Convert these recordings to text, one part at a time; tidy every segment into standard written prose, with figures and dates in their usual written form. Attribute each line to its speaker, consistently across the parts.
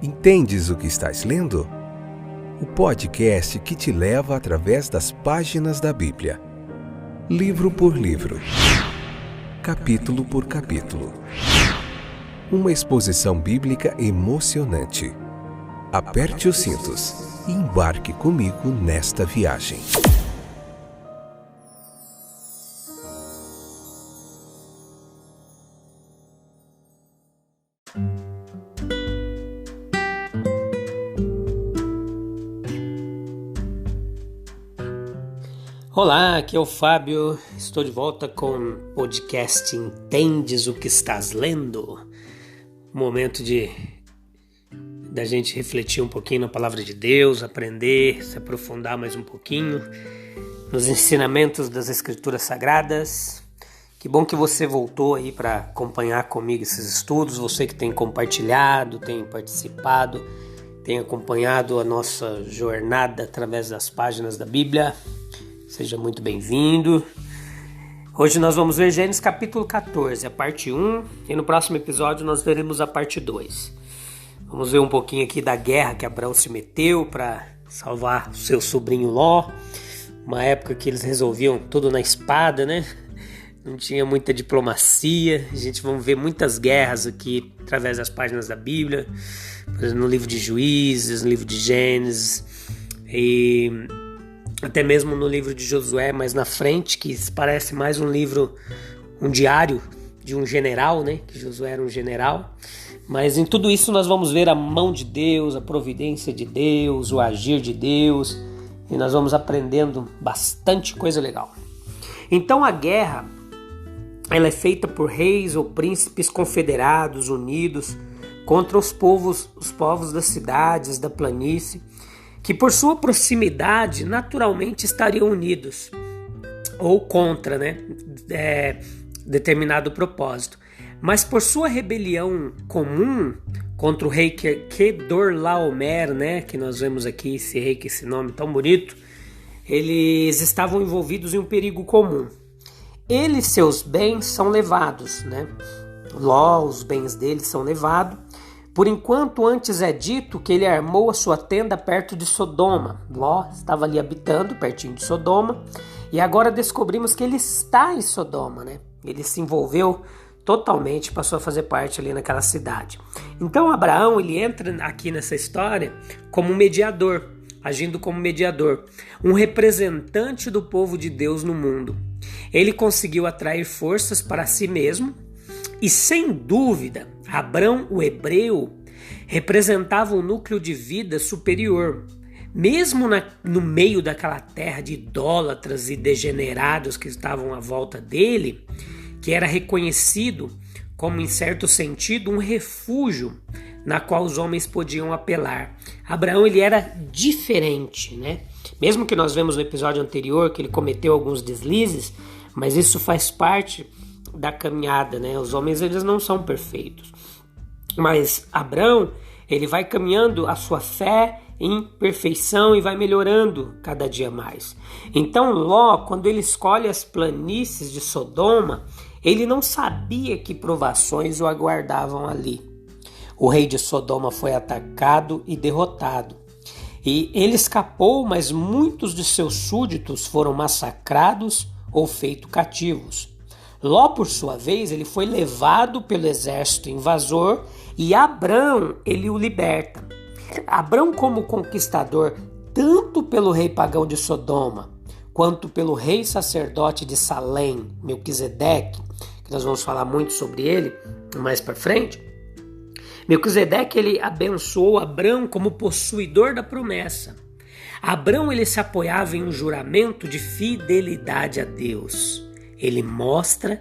Speaker 1: Entendes o que estás lendo? O podcast que te leva através das páginas da Bíblia. Livro por livro. Capítulo por capítulo. Uma exposição bíblica emocionante. Aperte os cintos e embarque comigo nesta viagem.
Speaker 2: Olá, aqui é o Fábio, estou de volta com o podcast Entendes o que estás lendo? Momento da gente refletir um pouquinho na Palavra de Deus, aprender, se aprofundar mais um pouquinho nos ensinamentos das Escrituras Sagradas. Que bom que você voltou aí para acompanhar comigo esses estudos, você que tem compartilhado, tem participado, tem acompanhado a nossa jornada através das páginas da Bíblia. Seja muito bem-vindo. Hoje nós vamos ver Gênesis capítulo 14, a parte 1, e no próximo episódio nós veremos a parte 2. Vamos ver um pouquinho aqui da guerra que Abraão se meteu para salvar o seu sobrinho Ló. Uma época que eles resolviam tudo na espada, né? Não tinha muita diplomacia. A gente vai ver muitas guerras aqui através das páginas da Bíblia, por exemplo, no livro de Juízes, no livro de Gênesis e até mesmo no livro de Josué, mais na frente, que parece mais um livro, um diário de um general, né? Que Josué era um general. Mas em tudo isso nós vamos ver a mão de Deus, a providência de Deus, o agir de Deus, e nós vamos aprendendo bastante coisa legal. Então a guerra, ela é feita por reis ou príncipes confederados, unidos contra os povos das cidades, da planície, que por sua proximidade naturalmente estariam unidos ou contra, determinado propósito. Mas por sua rebelião comum contra o rei Kedorlaomer, que nós vemos aqui, esse rei com esse nome tão bonito, eles estavam envolvidos em um perigo comum. Ele e seus bens são levados, Ló, os bens dele são levados. Por enquanto, antes é dito que ele armou a sua tenda perto de Sodoma. Ló estava ali habitando, pertinho de Sodoma. E agora descobrimos que ele está em Sodoma, Ele se envolveu totalmente, passou a fazer parte ali naquela cidade. Então, Abraão, ele entra aqui nessa história como mediador, agindo como mediador. Um representante do povo de Deus no mundo. Ele conseguiu atrair forças para si mesmo. E sem dúvida, Abrão, o hebreu, representava um núcleo de vida superior. Mesmo no meio daquela terra de idólatras e degenerados que estavam à volta dele, que era reconhecido como, em certo sentido, um refúgio na qual os homens podiam apelar. Abraão, ele era diferente, Mesmo que nós vemos no episódio anterior que ele cometeu alguns deslizes, mas isso faz parte da caminhada, Os homens, eles não são perfeitos. Mas Abrão, ele vai caminhando a sua fé em perfeição e vai melhorando cada dia mais. Então Ló, quando ele escolhe as planícies de Sodoma, ele não sabia que provações o aguardavam ali. O rei de Sodoma foi atacado e derrotado. E ele escapou, mas muitos de seus súditos foram massacrados ou feitos cativos. Ló, por sua vez, ele foi levado pelo exército invasor e Abrão, ele o liberta. Abrão, como conquistador, tanto pelo rei pagão de Sodoma, quanto pelo rei sacerdote de Salém, Melquisedeque, que nós vamos falar muito sobre ele mais para frente, Melquisedeque, ele abençoou Abrão como possuidor da promessa. Abrão, ele se apoiava em um juramento de fidelidade a Deus. Ele mostra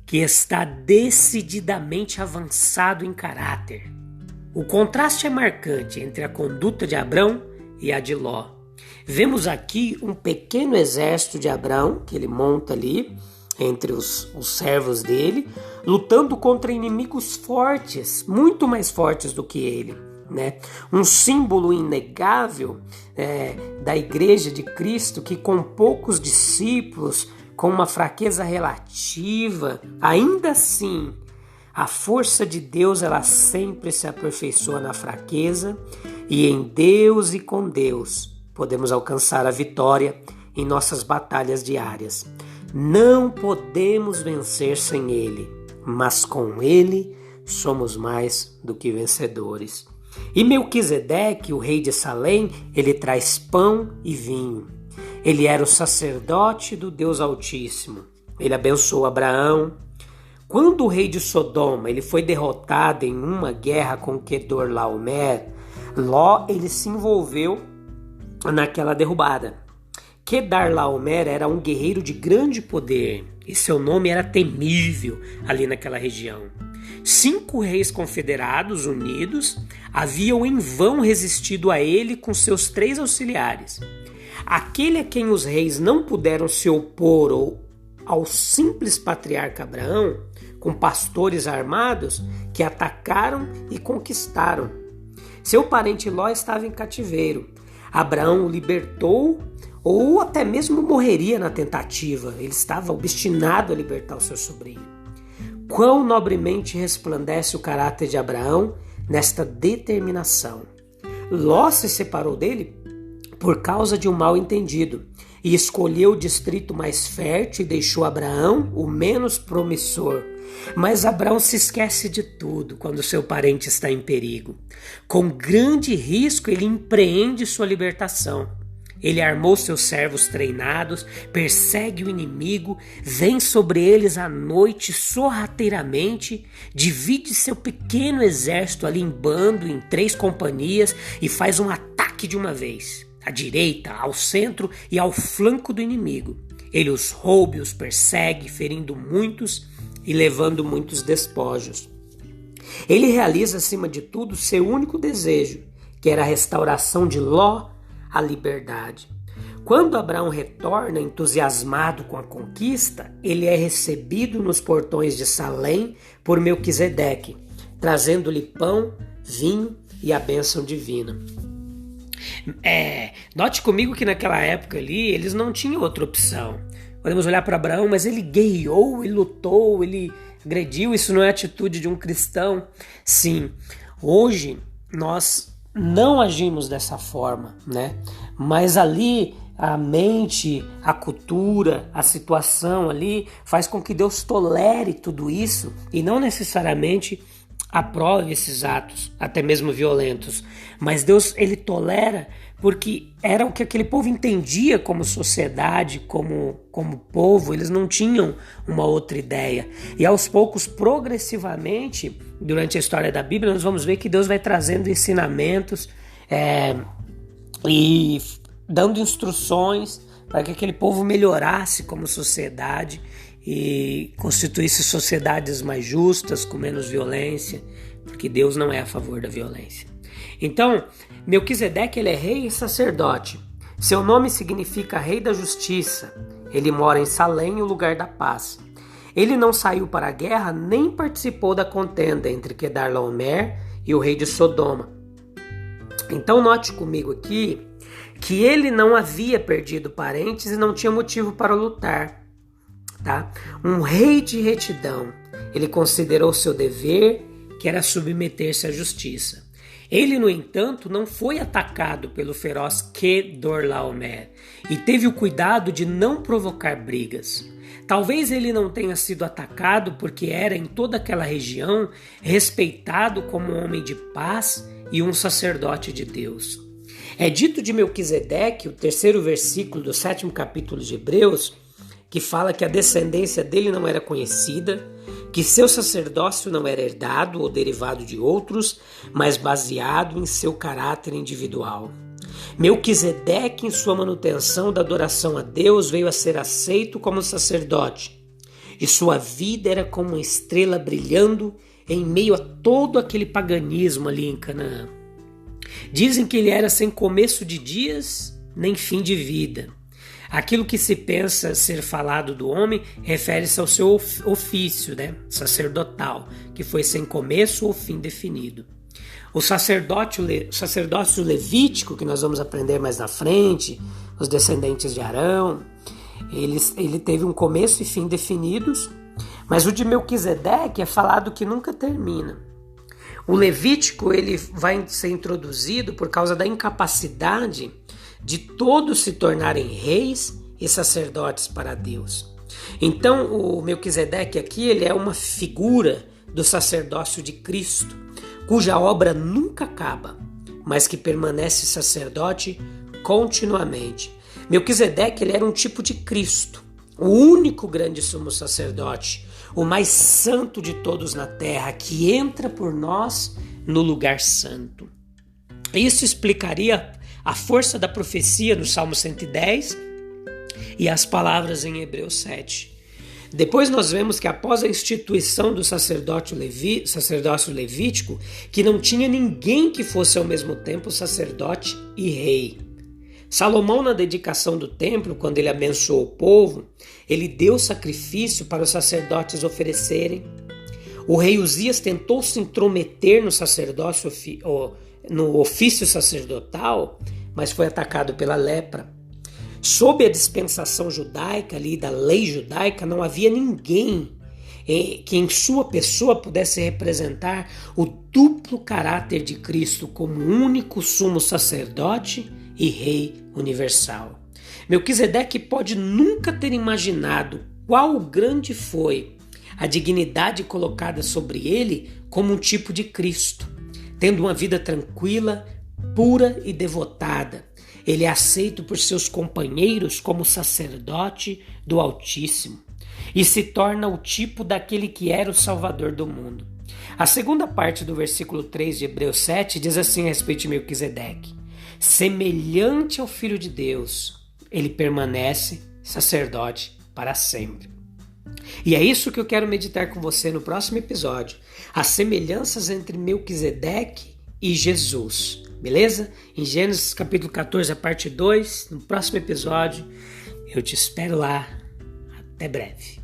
Speaker 2: que está decididamente avançado em caráter. O contraste é marcante entre a conduta de Abrão e a de Ló. Vemos aqui um pequeno exército de Abrão, que ele monta ali, entre os servos dele, lutando contra inimigos fortes, muito mais fortes do que ele. Um símbolo inegável da Igreja de Cristo, que com poucos discípulos, com uma fraqueza relativa, ainda assim A força de Deus, ela sempre se aperfeiçoa na fraqueza, e em Deus e com Deus podemos alcançar a vitória em nossas batalhas diárias. Não podemos vencer sem Ele, mas com Ele somos mais do que vencedores. E Melquisedeque, o rei de Salém, ele traz pão e vinho. Ele era o sacerdote do Deus Altíssimo. Ele abençoou Abraão. Quando o rei de Sodoma ele foi derrotado em uma guerra com Quedorlaomer, Ló ele se envolveu naquela derrubada. Quedorlaomer era um guerreiro de grande poder e seu nome era temível ali naquela região. 5 reis confederados unidos haviam em vão resistido a ele com seus 3 auxiliares. Aquele a quem os reis não puderam se opor ao simples patriarca Abraão, com pastores armados que atacaram e conquistaram. Seu parente Ló estava em cativeiro. Abraão o libertou ou até mesmo morreria na tentativa. Ele estava obstinado a libertar o seu sobrinho. Quão nobremente resplandece o caráter de Abraão nesta determinação. Ló se separou dele por causa de um mal entendido e escolheu o distrito mais fértil e deixou Abraão o menos promissor. Mas Abraão se esquece de tudo quando seu parente está em perigo. Com grande risco ele empreende sua libertação. Ele armou seus servos treinados, persegue o inimigo, vem sobre eles à noite sorrateiramente, divide seu pequeno exército ali em bando, em 3 companhias e faz um ataque de uma vez, à direita, ao centro e ao flanco do inimigo. Ele os rouba e os persegue, ferindo muitos e levando muitos despojos. Ele realiza, acima de tudo, seu único desejo, que era a restauração de Ló à liberdade. Quando Abraão retorna entusiasmado com a conquista, ele é recebido nos portões de Salém por Melquisedeque, trazendo-lhe pão, vinho e a bênção divina. Note comigo que naquela época ali, eles não tinham outra opção. Podemos olhar para Abraão, mas ele guerreou, ele lutou, ele agrediu. Isso não é atitude de um cristão. Sim, hoje nós não agimos dessa forma, né? Mas ali a mente, a cultura, a situação ali faz com que Deus tolere tudo isso e não necessariamente aprove esses atos, até mesmo violentos. Mas Deus, ele tolera porque era o que aquele povo entendia como sociedade, como povo. Eles não tinham uma outra ideia. E aos poucos, progressivamente, durante a história da Bíblia, nós vamos ver que Deus vai trazendo ensinamentos e dando instruções para que aquele povo melhorasse como sociedade e constituísse sociedades mais justas, com menos violência, porque Deus não é a favor da violência. Então, Melquisedeque, ele é rei e sacerdote. Seu nome significa rei da justiça. Ele mora em Salém, o lugar da paz. Ele não saiu para a guerra nem participou da contenda entre Quedorlaomer e o rei de Sodoma. Então note comigo aqui que ele não havia perdido parentes e não tinha motivo para lutar. Tá? Um rei de retidão, ele considerou seu dever, que era submeter-se à justiça. Ele, no entanto, não foi atacado pelo feroz Quedorlaomer e teve o cuidado de não provocar brigas. Talvez ele não tenha sido atacado porque era em toda aquela região respeitado como um homem de paz e um sacerdote de Deus. É dito de Melquisedeque, o 3º versículo do 7º capítulo de Hebreus, que fala que a descendência dele não era conhecida, que seu sacerdócio não era herdado ou derivado de outros, mas baseado em seu caráter individual. Melquisedeque, em sua manutenção da adoração a Deus, veio a ser aceito como sacerdote, e sua vida era como uma estrela brilhando em meio a todo aquele paganismo ali em Canaã. Dizem que ele era sem começo de dias, nem fim de vida. Aquilo que se pensa ser falado do homem refere-se ao seu ofício, sacerdotal, que foi sem começo ou fim definido. O sacerdócio levítico, que nós vamos aprender mais na frente, os descendentes de Arão, ele teve um começo e fim definidos, Mas o de Melquisedeque é falado que nunca termina. O Levítico ele vai ser introduzido por causa da incapacidade de todos se tornarem reis e sacerdotes para Deus. Então o Melquisedeque aqui ele é uma figura do sacerdócio de Cristo, cuja obra nunca acaba, mas que permanece sacerdote continuamente. Melquisedeque ele era um tipo de Cristo, o único grande sumo sacerdote, o mais santo de todos na terra, que entra por nós no lugar santo. Isso explicaria a força da profecia no Salmo 110 e as palavras em Hebreus 7. Depois nós vemos que após a instituição do sacerdócio levítico, que não tinha ninguém que fosse ao mesmo tempo sacerdote e rei. Salomão, na dedicação do templo, quando ele abençoou o povo, ele deu sacrifício para os sacerdotes oferecerem. O rei Uzias tentou se intrometer no sacerdócio, no ofício sacerdotal, mas foi atacado pela lepra. Sob a dispensação judaica, ali da lei judaica, não havia ninguém que em sua pessoa pudesse representar o duplo caráter de Cristo como único sumo sacerdote e rei universal. Melquisedeque pode nunca ter imaginado qual grande foi a dignidade colocada sobre ele como um tipo de Cristo, tendo uma vida tranquila, pura e devotada. Ele é aceito por seus companheiros como sacerdote do Altíssimo e se torna o tipo daquele que era o Salvador do mundo. A segunda parte do versículo 3 de Hebreus 7 diz assim a respeito de Melquisedeque: semelhante ao Filho de Deus, ele permanece sacerdote para sempre. E é isso que eu quero meditar com você no próximo episódio, as semelhanças entre Melquisedeque e Jesus. Beleza? Em Gênesis capítulo 14, a parte 2, no próximo episódio. Eu te espero lá. Até breve.